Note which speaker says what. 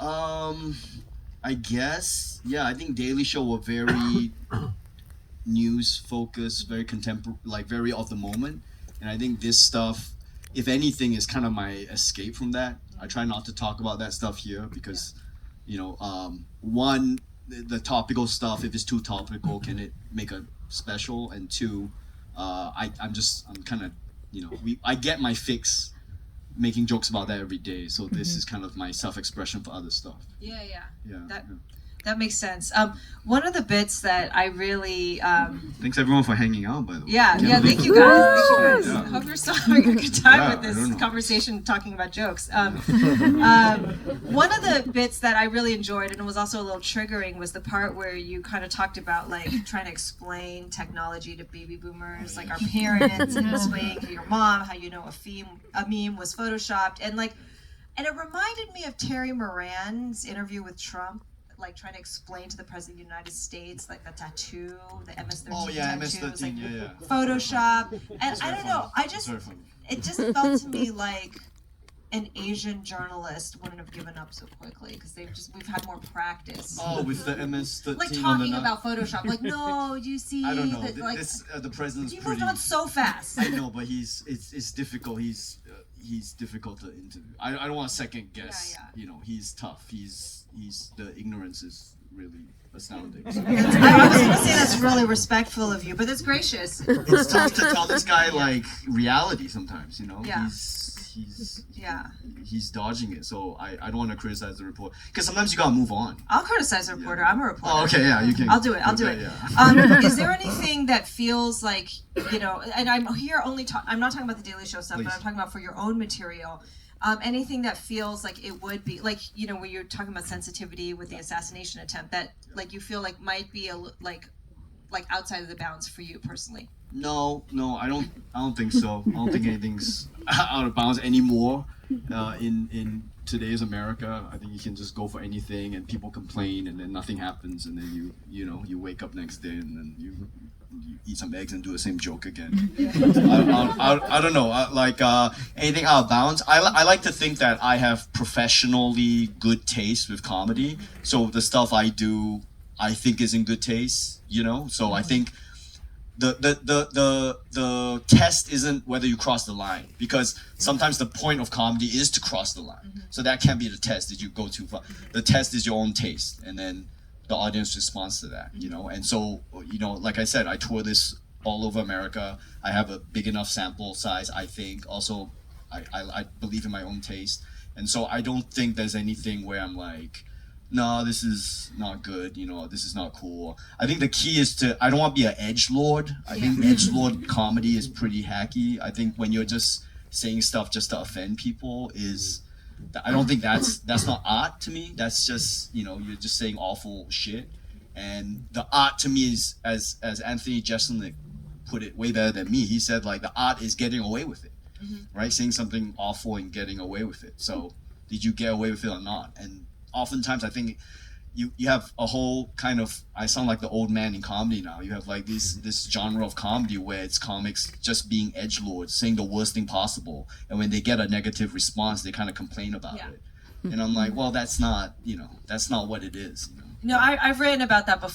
Speaker 1: I guess, yeah, I think Daily Show were very news focused, very contemporary, like very of the moment. And I think this stuff, if anything, is kind of my escape from that. I try not to talk about that stuff here because, one, the topical stuff, if it's too topical, can it make a special? And two, I'm kind of, I get my fix making jokes about that every day. So this is kind of my self-expression for other stuff.
Speaker 2: Yeah.
Speaker 1: Yeah.
Speaker 2: That makes sense. One of the bits that I really
Speaker 1: Thanks everyone for hanging out, by the way.
Speaker 2: yeah, thank you guys.
Speaker 1: Yeah.
Speaker 2: Hope you're still having a good time
Speaker 1: Yeah,
Speaker 2: with
Speaker 1: I don't
Speaker 2: this
Speaker 1: know.
Speaker 2: conversation, talking about jokes. One of the bits that I really enjoyed, and it was also a little triggering, was the part where you kind of talked about like trying to explain technology to baby boomers, like our parents, and explaining to your mom how a meme was photoshopped, and it reminded me of Terry Moran's interview with Trump, like trying to explain to the president of the United States, like the tattoo, the MS-13
Speaker 1: Oh yeah,
Speaker 2: tattoo, was like
Speaker 1: MS-13, yeah.
Speaker 2: Photoshop, and
Speaker 1: That's
Speaker 2: I
Speaker 1: very
Speaker 2: don't know,
Speaker 1: funny. It's very funny.
Speaker 2: it just felt to me like an Asian journalist wouldn't have given up so quickly because we've had more practice.
Speaker 1: Oh, with the MS-13
Speaker 2: Like
Speaker 1: on the
Speaker 2: talking about Photoshop, like no, you see,
Speaker 1: I don't know.
Speaker 2: that, like
Speaker 1: The president's
Speaker 2: he
Speaker 1: pretty.
Speaker 2: moved on so fast.
Speaker 1: I know, but it's difficult. He's difficult to interview. I don't want to second guess.
Speaker 2: Yeah.
Speaker 1: He's tough. He's the ignorance is really astounding.
Speaker 2: I was gonna say that's really respectful of you, but that's gracious.
Speaker 1: It's tough to tell this guy like reality sometimes.
Speaker 2: Yeah.
Speaker 1: He's dodging it. So I don't want to criticize the report because sometimes you gotta move on.
Speaker 2: I'll criticize a reporter. I'm a reporter.
Speaker 1: Oh, okay, yeah, you can.
Speaker 2: I'll do it.
Speaker 1: Yeah.
Speaker 2: Is there anything that feels like, and I'm here only I'm not talking about the Daily Show stuff,
Speaker 1: Please.
Speaker 2: but I'm talking about for your own material. Anything that feels like it would be like, when you're talking about sensitivity with the assassination attempt, that like you feel like might be like outside of the bounds for you personally.
Speaker 1: No, I don't think so. I don't think anything's out of bounds anymore. In today's America, I think you can just go for anything, and people complain, and then nothing happens, and then you wake up next day, and then you eat some eggs and do the same joke again. I don't know. Anything out of bounds. I like to think that I have professionally good taste with comedy, so the stuff I do, I think is in good taste. So I think. The test isn't whether you cross the line, because sometimes the point of comedy is to cross the line. So that can be the test. Did you go too far? The test is your own taste, and then the audience responds to that. And so like I said, I tour this all over America. I have a big enough sample size, I think. Also, I believe in my own taste, and so I don't think there's anything where I'm like, no, this is not good, this is not cool. I think the key is I don't want to be an edgelord. I think edgelord comedy is pretty hacky. I think when you're just saying stuff just to offend people I don't think that's not art to me. That's just, you're just saying awful shit. And the art to me is, as Anthony Jeselnik put it way better than me, he said like the art is getting away with it, right? Saying something awful and getting away with it. So did you get away with it or not? And oftentimes I think you have a whole kind of, I sound like the old man in comedy now. You have like this genre of comedy where it's comics just being edgelords, saying the worst thing possible, and when they get a negative response, they kind of complain about it. And I'm like, well, that's not what it is.
Speaker 2: No, I've written about that before.